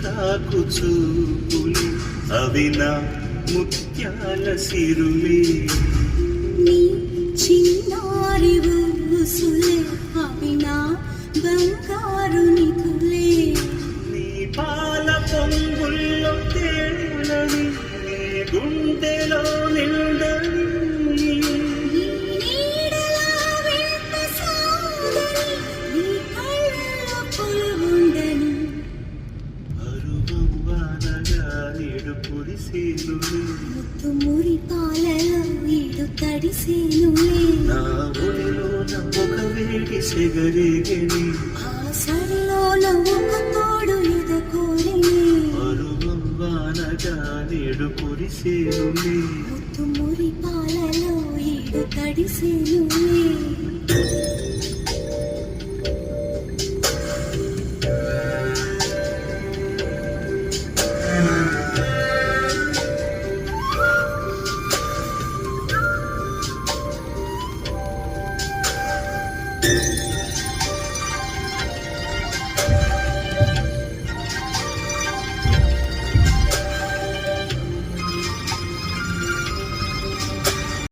చిగురాకు చూపులు అవి నా ముత్యాల సిరులే నీ చిన్నారి ఊసులే అవి నా బంగారు నిధులే నీ పాల పొంగుల్లో తేలని నీ గుండెలో నిండని మురి పాలలో ఈడు తడిసేనులే నా ఒడిలోన ఒక వేడి సెగరేగని ఆ సరిలోన ఒక తోడు ఎదకోరిని అరువంగానగా నేడు కురిసేనులే మురి పాలలో ఈడు తడిసేనులే